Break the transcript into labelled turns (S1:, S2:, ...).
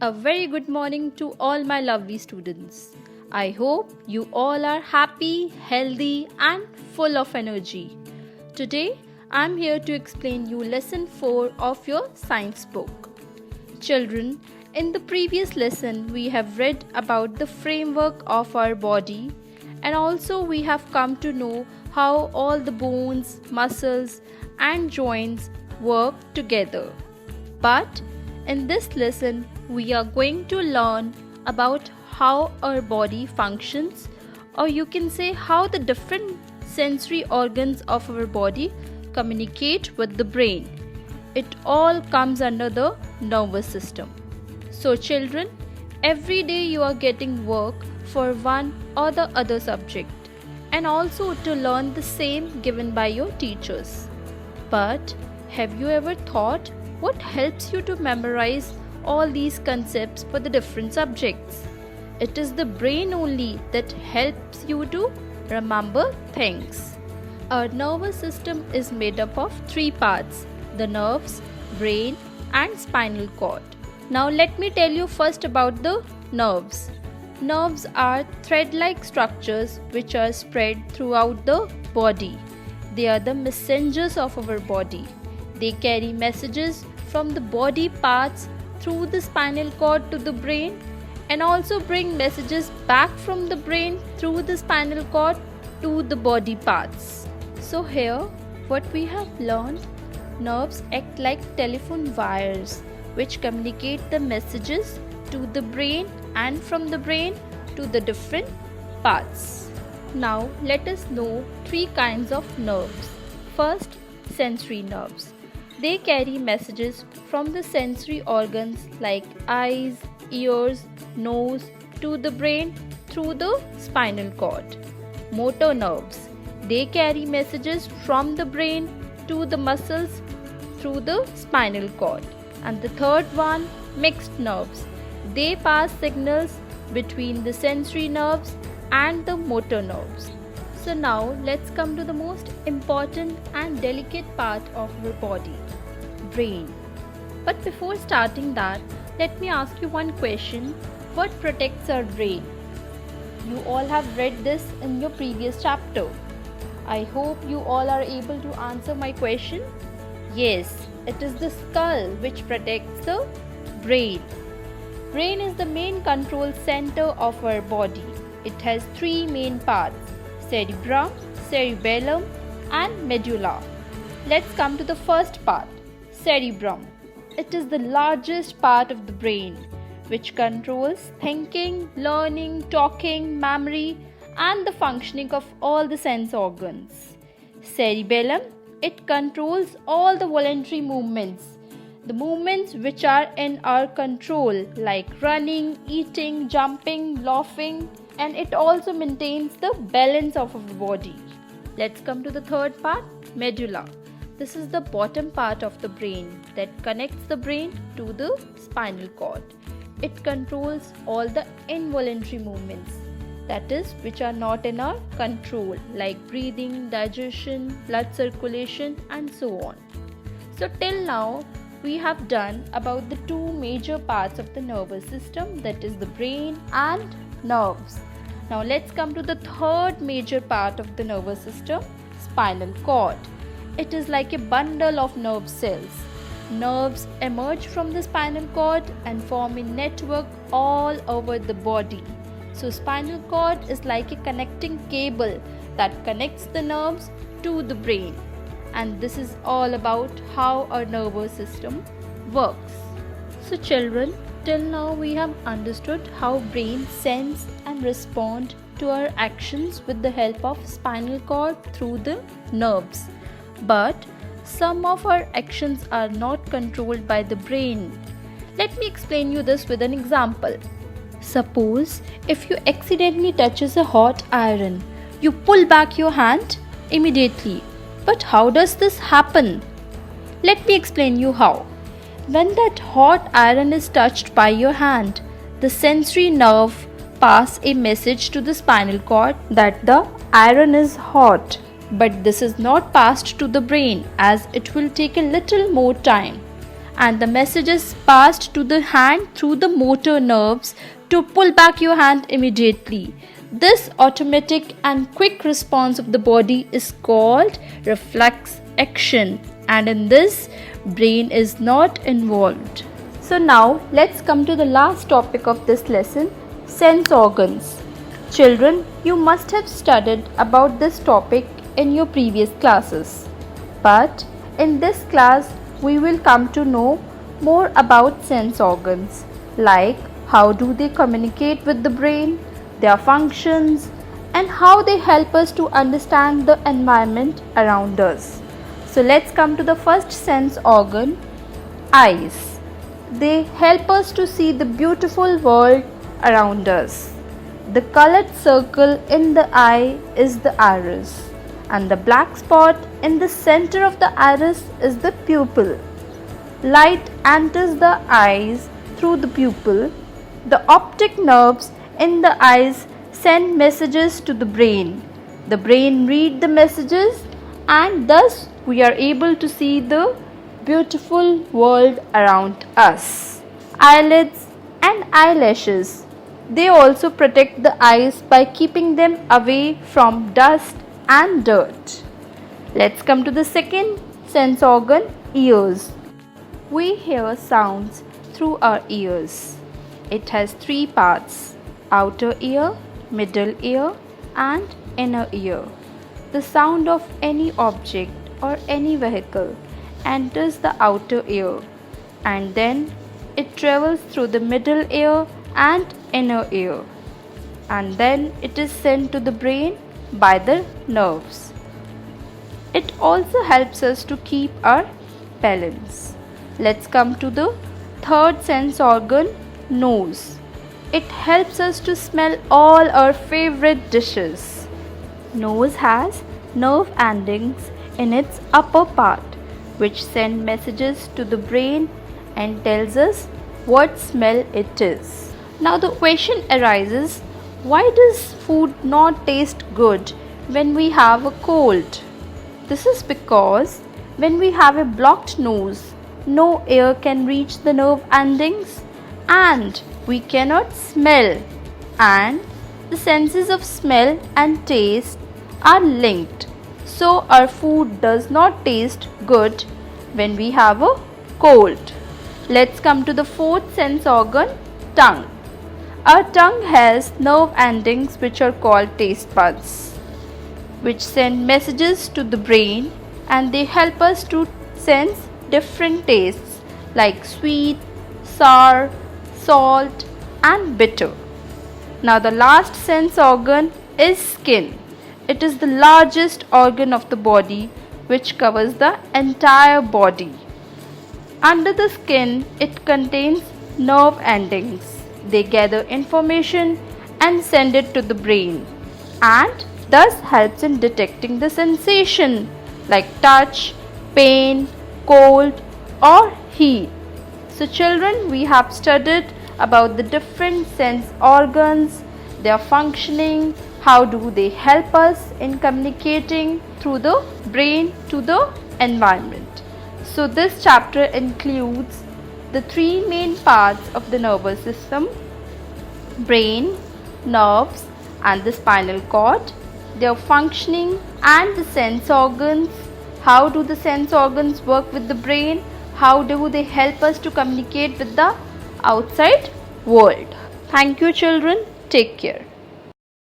S1: A very good morning to all my lovely students. I hope you all are happy, healthy, and full of energy. Today, I'm here to explain you lesson 4 of your science book. Children, in the previous lesson, we have read about the framework of our body, and also we have come to know how all the bones, muscles, and joints work together. But in this lesson, we are going to learn about how our body functions, or you can say how the different sensory organs of our body communicate with the brain. It all comes under the nervous system. So, children, every day you are getting work for one or the other subject, and also to learn the same given by your teachers. But have you ever thought what helps you to memorize all these concepts for the different subjects? It is the brain only that helps you to remember things. Our nervous system is made up of three parts: the nerves, brain, and spinal cord. Now let me tell you first about the nerves. Nerves are thread-like structures which are spread throughout the body. They are the messengers of our body. They carry messages from the body parts through the spinal cord to the brain, and also bring messages back from the brain through the spinal cord to the body parts. So here what we have learned, nerves act like telephone wires which communicate the messages to the brain and from the brain to the different parts. Now let us know three kinds of nerves. First, sensory nerves. They carry messages from the sensory organs like eyes, ears, nose to the brain through the spinal cord. Motor nerves. They carry messages from the brain to the muscles through the spinal cord. And the third one, mixed nerves. They pass signals between the sensory nerves and the motor nerves. So now let's come to the most important and delicate part of our body, brain. But before starting that, let me ask you one question. What protects our brain? You all have read this in your previous chapter. I hope you all are able to answer my question. Yes, it is the skull which protects the brain. Brain is the main control center of our body. It has three main parts: cerebrum, cerebellum, and medulla. Let's come to the first part, cerebrum. It is the largest part of the brain which controls thinking, learning, talking, memory, and the functioning of all the sense organs. Cerebellum, it controls all the voluntary movements, the movements which are in our control, like running, eating, jumping, laughing, and it also maintains the balance of our body. Let's come to the third part, medulla. This is the bottom part of the brain that connects the brain to the spinal cord. It controls all the involuntary movements, that is, which are not in our control, like breathing, digestion, blood circulation, and so on. So till now, we have done about the two major parts of the nervous system, that is the brain and nerves. Now let's come to the third major part of the nervous system, spinal cord. It is like a bundle of nerve cells. Nerves emerge from the spinal cord and form a network all over the body. So spinal cord is like a connecting cable that connects the nerves to the brain. And this is all about how our nervous system works. So children, till now we have understood how brain sense and respond to our actions with the help of spinal cord through the nerves. But some of our actions are not controlled by the brain. Let me explain you this with an example. Suppose if you accidentally touches a hot iron, you pull back your hand immediately. But how does this happen? Let me explain you how. When that hot iron is touched by your hand, the sensory nerve pass a message to the spinal cord that the iron is hot. But this is not passed to the brain, as it will take a little more time. and the message is passed to the hand through the motor nerves to pull back your hand immediately. This automatic and quick response of the body is called reflex action, and in this, brain is not involved. So now let's come to the last topic of this lesson, sense organs. Children, you must have studied about this topic in your previous classes. But in this class, we will come to know more about sense organs, like how do they communicate with the brain, their functions, and how they help us to understand the environment around us. So let's come to the first sense organ, eyes. They help us to see the beautiful world around us. The colored circle in the eye is the iris, and the black spot in the center of the iris is the pupil. Light enters the eyes through the pupil. The optic nerves in the eyes send messages to the brain. The brain reads the messages, and thus we are able to see the beautiful world around us. Eyelids and eyelashes. They also protect the eyes by keeping them away from dust and dirt. Let's come to the second sense organ, ears. We hear sounds through our ears. It has three parts: outer ear, middle ear, and inner ear. The sound of any object or any vehicle enters the outer ear, and then it travels through the middle ear and inner ear, and then it is sent to the brain by the nerves. It also helps us to keep our balance. Let's come to the third sense organ, nose. It helps us to smell all our favorite dishes. Nose has nerve endings in its upper part which send messages to the brain and tells us what smell it is. Now the question arises, why does food not taste good when we have a cold? This is because when we have a blocked nose, no air can reach the nerve endings and we cannot smell, and the senses of smell and taste are linked. So our food does not taste good when we have a cold. Let's come to the fourth sense organ, tongue. Our tongue has nerve endings which are called taste buds, which send messages to the brain, and they help us to sense different tastes like sweet, sour, salt, and bitter. Now the last sense organ is skin. It is the largest organ of the body which covers the entire body. Under the skin, it contains nerve endings. They gather information and send it to the brain, and thus helps in detecting the sensation like touch, pain, cold, or heat. So children, we have studied about the different sense organs, their functioning, how do they help us in communicating through the brain to the environment. So this chapter includes the three main parts of the nervous system: brain, nerves, and the spinal cord, their functioning and the sense organs. How do the sense organs work with the brain? How do they help us to communicate with the outside world? Thank you children. Take care.